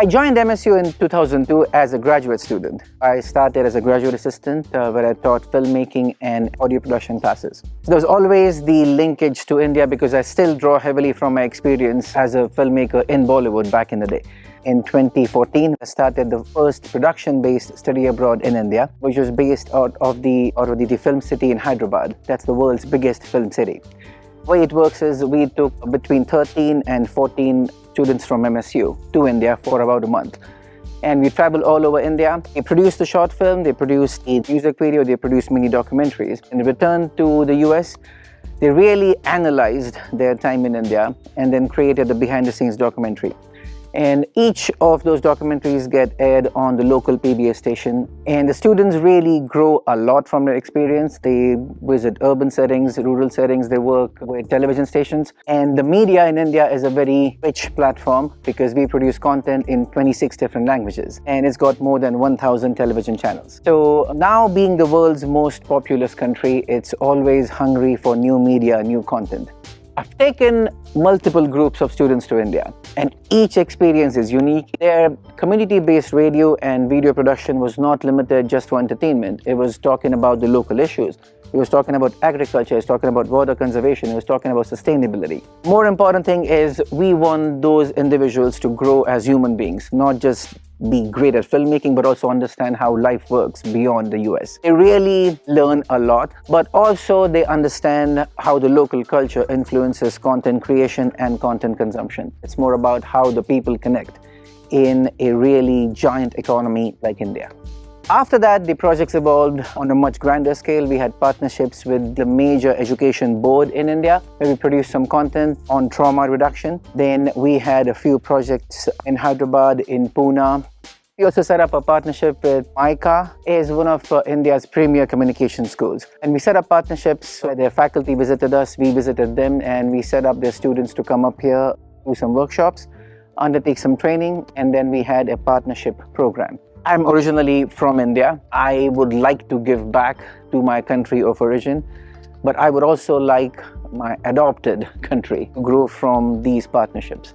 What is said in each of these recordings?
I joined MSU in 2002 as a graduate student. I started as a graduate assistant where I taught filmmaking and audio production classes. There was always the linkage to India because I still draw heavily from my experience as a filmmaker in Bollywood back in the day. In 2014, I started the first production-based study abroad in India, which was based out of the film city in Hyderabad. That's the world's biggest film city. The way it works is we took between 13 and 14 students from MSU to India for about a month. And we traveled all over India. They produced the short film, they produced a music video, they produced mini documentaries. And they returned to the US. They really analyzed their time in India and then created the behind-the-scenes documentary. And each of those documentaries get aired on the local PBS station. And the students really grow a lot from their experience. They visit urban settings, rural settings, they work with television stations. And the media in India is a very rich platform because we produce content in 26 different languages. And it's got more than 1,000 television channels. So now being the world's most populous country, it's always hungry for new media, new content. I've taken multiple groups of students to India, and each experience is unique. Their community-based radio and video production was not limited just for entertainment. It was talking about the local issues. It was talking about agriculture, it was talking about water conservation, it was talking about sustainability. More important thing is we want those individuals to grow as human beings, not just be great at filmmaking, but also understand how life works beyond the US. They really learn a lot, but also they understand how the local culture influences content creation and content consumption. It's more about how the people connect in a really giant economy like India. After that, the projects evolved on a much grander scale. We had partnerships with the major education board in India, where we produced some content on trauma reduction. Then we had a few projects in Hyderabad, in Pune. We also set up a partnership with MICA, is one of India's premier communication schools. And we set up partnerships where their faculty visited us, we visited them, and we set up their students to come up here, do some workshops, undertake some training, and then we had a partnership program. I'm originally from India. I would like to give back to my country of origin, but I would also like my adopted country to grow from these partnerships.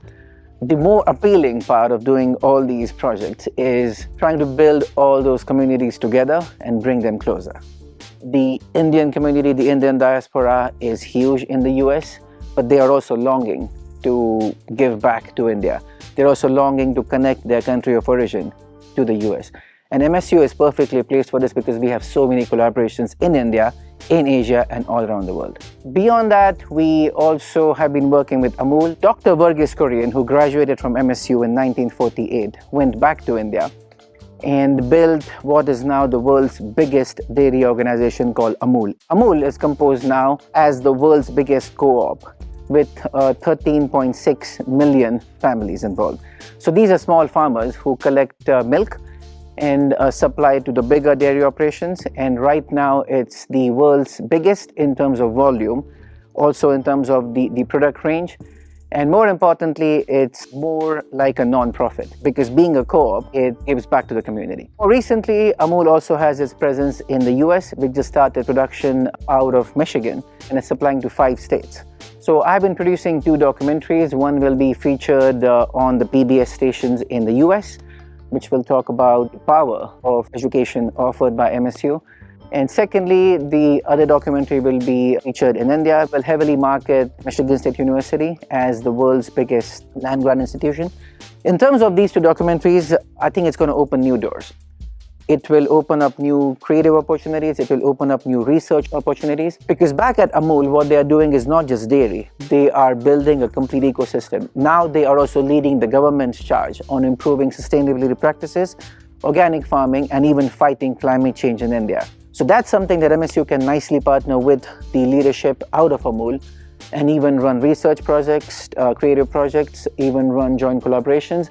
The more appealing part of doing all these projects is trying to build all those communities together and bring them closer. The Indian community, the Indian diaspora is huge in the US, but they are also longing to give back to India. They're also longing to connect their country of origin to the US. And MSU is perfectly placed for this because we have so many collaborations in India, in Asia, and all around the world. Beyond that, we also have been working with Amol. Dr. Verghese Kurian, who graduated from MSU in 1948, went back to India and built what is now the world's biggest dairy organization called Amol. Amol is composed now as the world's biggest co-op with 13.6 million families involved. So these are small farmers who collect milk and supply it to the bigger dairy operations. And right now it's the world's biggest in terms of volume, also in terms of the product range. And more importantly, it's more like a non-profit because being a co-op, it gives back to the community. More recently, Amol also has its presence in the US. We just started production out of Michigan and is supplying to 5 states. So I've been producing 2 documentaries. One will be featured on the PBS stations in the US, which will talk about the power of education offered by MSU. And secondly, the other documentary will be featured in India. It will heavily market Michigan State University as the world's biggest land-grant institution. In terms of these 2 documentaries, I think it's going to open new doors. It will open up new creative opportunities. It will open up new research opportunities. Because back at Amol, what they are doing is not just dairy. They are building a complete ecosystem. Now they are also leading the government's charge on improving sustainability practices, organic farming, and even fighting climate change in India. So that's something that MSU can nicely partner with the leadership out of Amol and even run research projects, creative projects, even run joint collaborations,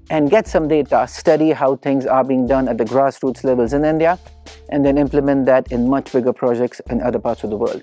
and get some data, study how things are being done at the grassroots levels in India, and then implement that in much bigger projects in other parts of the world.